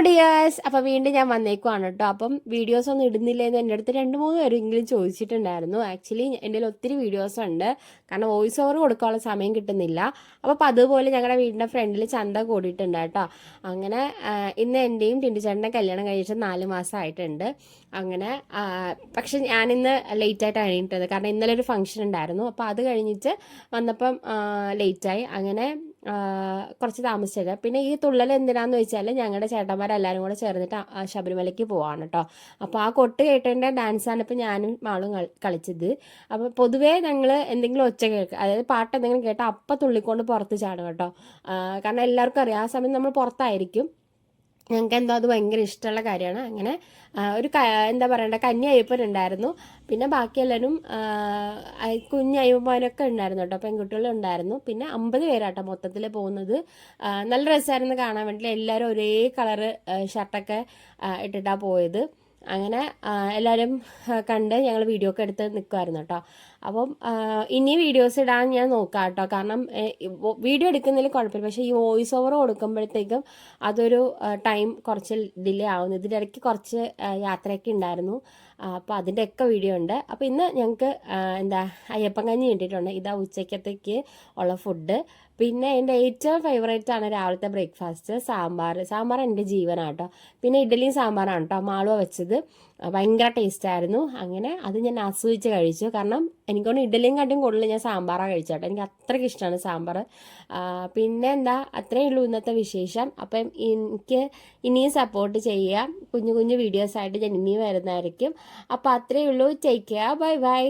Dears, അപ്പോൾ വീണ്ടും ഞാൻ വന്നേക്കുവാണ് കേട്ടോ. അപ്പം വീഡിയോസ് ഒന്നും ഇടുന്നില്ലെന്ന് എൻ്റെ അടുത്ത് 2-3 പേരെങ്കിലും ചോദിച്ചിട്ടുണ്ടായിരുന്നു. ആക്ച്വലി എൻ്റെ കയ്യിൽ ഒത്തിരി വീഡിയോസ് ഉണ്ട്, കാരണം വോയിസ് ഓവർ കൊടുക്കാനുള്ള സമയം കിട്ടുന്നില്ല. അപ്പോൾ അതുപോലെ ഞങ്ങളുടെ വീടിൻ്റെ ഫ്രണ്ടിൽ ചന്ത കൂടിയിട്ടുണ്ട് കേട്ടോ. അങ്ങനെ ഇന്ന് എൻ്റെയും ടിൻറ്റുചേട്ടൻ്റെ കല്യാണം കഴിച്ചിട്ട് 4 മാസമായിട്ടുണ്ട്. അങ്ങനെ പക്ഷെ ഞാനിന്ന് ലേറ്റായിട്ടാണ് എണീറ്റത്, കാരണം ഇന്നലെ ഒരു ഫംഗ്ഷൻ ഉണ്ടായിരുന്നു. അപ്പോൾ അത് കഴിഞ്ഞിട്ട് വന്നപ്പം ലേറ്റായി. അങ്ങനെ കുറച്ച് താമസിച്ചത്. പിന്നെ ഈ തുള്ളൽ എന്തിനാന്ന് വെച്ചാൽ ഞങ്ങളുടെ ചേട്ടന്മാരെല്ലാവരും കൂടെ ചേർന്നിട്ട് ശബരിമലയ്ക്ക് പോവാണ് കേട്ടോ. അപ്പോൾ ആ കൊട്ട് കേട്ടതിൻ്റെ ഡാൻസാണ് ഇപ്പോൾ ഞാനും മാളും കളിച്ചത്. അപ്പോൾ പൊതുവേ ഞങ്ങൾ എന്തെങ്കിലും ഒച്ച കേൾക്കുക, അതായത് പാട്ട് എന്തെങ്കിലും കേട്ടാൽ അപ്പം തുള്ളിക്കൊണ്ട് പുറത്ത് ചാടും കേട്ടോ. കാരണം എല്ലാവർക്കും അറിയാം ആ സമയം നമ്മൾ പുറത്തായിരിക്കും. ഞങ്ങൾക്ക് എന്തോ അത് ഭയങ്കര ഇഷ്ടമുള്ള കാര്യമാണ്. അങ്ങനെ ഒരു എന്താ പറയണ്ട കന്യായ്യപ്പനുണ്ടായിരുന്നു. പിന്നെ ബാക്കി എല്ലാവരും കുഞ്ഞയ്യപ്പനൊക്കെ ഉണ്ടായിരുന്നു കേട്ടോ, പെൺകുട്ടികളും ഉണ്ടായിരുന്നു. പിന്നെ 50 പേരാട്ടോ മൊത്തത്തിൽ പോകുന്നത്. നല്ല രസമായിരുന്നു കാണാൻ വേണ്ടി. എല്ലാവരും ഒരേ കളറ് ഷർട്ടൊക്കെ ഇട്ടിട്ടാണ് പോയത്. അങ്ങനെ എല്ലാവരും കണ്ട് ഞങ്ങൾ വീഡിയോ ഒക്കെ എടുത്ത് നിൽക്കുമായിരുന്നു കേട്ടോ. അപ്പം ഇനി വീഡിയോസ് ഇടാൻ ഞാൻ നോക്കാം കേട്ടോ, കാരണം വീഡിയോ എടുക്കുന്നതിൽ കുഴപ്പമില്ല, പക്ഷേ ഈ വോയിസ് ഓവർ കൊടുക്കുമ്പോഴത്തേക്കും അതൊരു ടൈം കുറച്ച് ഡിലേ ആവുന്നു. ഇതിൻ്റെ ഇടയ്ക്ക് കുറച്ച് യാത്രയൊക്കെ ഉണ്ടായിരുന്നു. അപ്പോൾ അതിൻ്റെയൊക്കെ വീഡിയോ ഉണ്ട്. അപ്പോൾ ഇന്ന് ഞങ്ങൾക്ക് അയ്യപ്പൻ കഞ്ഞി കിട്ടിയിട്ടുണ്ട്. ഇതാ ഉച്ചക്കത്തേക്ക് ഉള്ള ഫുഡ്. പിന്നെ എൻ്റെ ഏറ്റവും ഫേവറേറ്റ് ആണ് രാവിലത്തെ ബ്രേക്ക്ഫാസ്റ്റ് സാമ്പാർ എൻ്റെ ജീവനാട്ടോ. പിന്നെ ഇഡ്ഡലിയും സാമ്പാറാണ് കേട്ടോ മാളുവ വെച്ചത്. ഭയങ്കര ടേസ്റ്റായിരുന്നു. അങ്ങനെ അത് ഞാൻ ആസ്വദിച്ച് കഴിച്ചു. കാരണം എനിക്കൊന്ന് ഇഡ്ഡലിയും കാട്ടും കൂടുതൽ ഞാൻ സാമ്പാറാണ് കഴിച്ചോട്ടോ. എനിക്ക് അത്രയ്ക്ക് ഇഷ്ടമാണ് സാമ്പാർ. പിന്നെ അത്രയേ ഉള്ളൂ ഇന്നത്തെ വിശേഷം. അപ്പം എനിക്ക് ഇനിയും സപ്പോർട്ട് ചെയ്യുക. കുഞ്ഞു കുഞ്ഞു വീഡിയോസായിട്ട് ഞാൻ ഇനിയും വരുന്നതായിരിക്കും. അപ്പോൾ അത്രയേ ഉള്ളൂ. Take care. Bye bye.